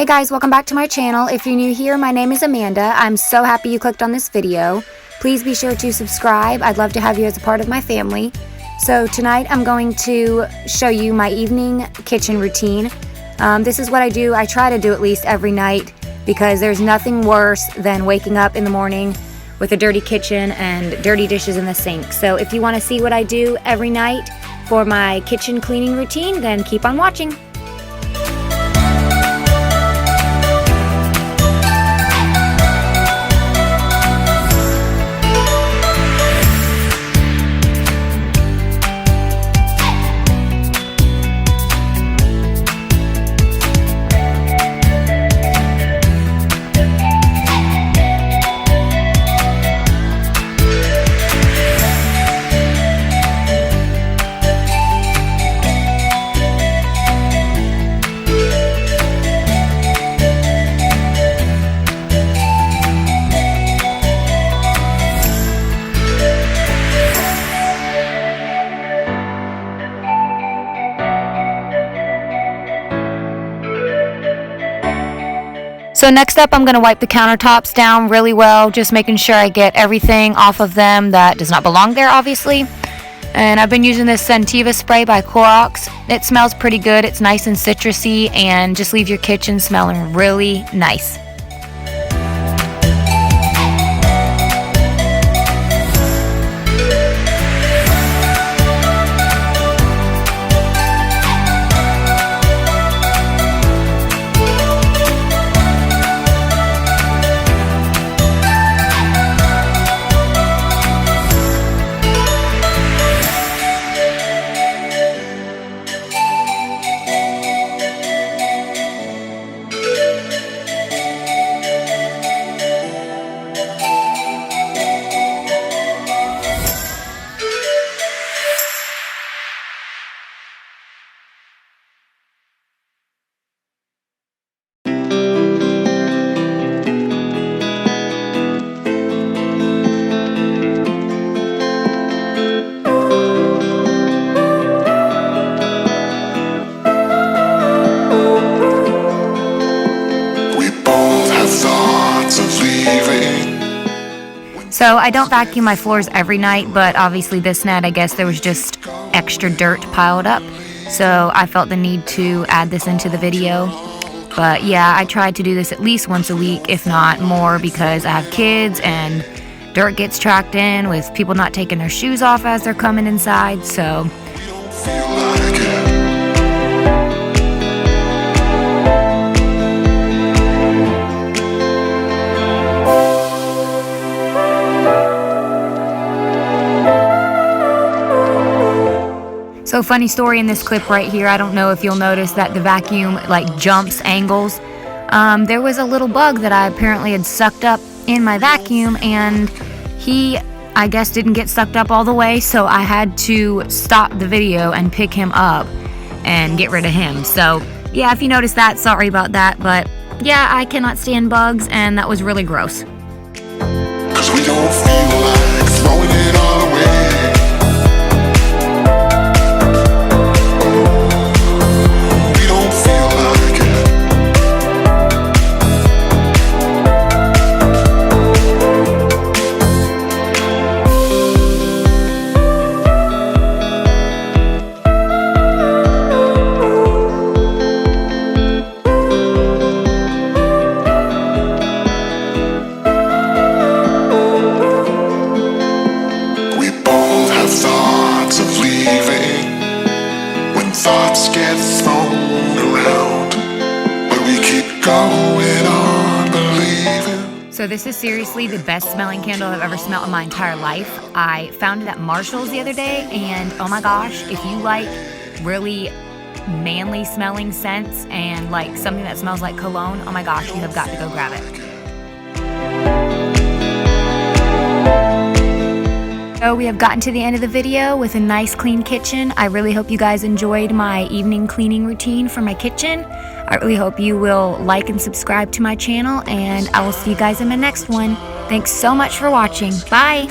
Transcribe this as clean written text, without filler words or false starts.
Hey guys, welcome back to my channel. If you're new here, my name is Amanda. I'm so happy you clicked on this video. Please be sure to subscribe. I'd love to have you as a part of my family. So tonight I'm going to show you my evening kitchen routine. This is what I do. I try to do at least every night because there's nothing worse than waking up in the morning with a dirty kitchen and dirty dishes in the sink. So if you want to see what I do every night for my kitchen cleaning routine, then keep on watching. So next up, I'm going to wipe the countertops down really well, just making sure I get everything off of them that does not belong there, obviously. And I've been using this Scentiva spray by Clorox. It smells pretty good. It's nice and citrusy and just leaves your kitchen smelling really nice. So I don't vacuum my floors every night, but obviously this night I guess there was just extra dirt piled up. So I felt the need to add this into the video. But yeah, I tried to do this at least once a week, if not more, because I have kids and dirt gets tracked in with people not taking their shoes off as they're coming inside. So funny story in this clip right here. I don't know if you'll notice that the vacuum like jumps angles. There was a little bug that I apparently had sucked up in my vacuum, and he, I guess, didn't get sucked up all the way, so I had to stop the video and pick him up and get rid of him. So yeah, if you notice that, sorry about that, but yeah, I cannot stand bugs, and that was really gross. 'Cause we don't feel like throwing it all away. Thoughts get thrown around, but we keep going on believing. So this is seriously the best smelling candle I've ever smelled in my entire life. I found it at Marshall's the other day, and oh my gosh, if you like really manly smelling scents and like something that smells like cologne, oh my gosh, you have got to go grab it. So we have gotten to the end of the video with a nice clean kitchen. I really hope you guys enjoyed my evening cleaning routine for my kitchen. I really hope you will like and subscribe to my channel, and I will see you guys in my next one. Thanks so much for watching. Bye!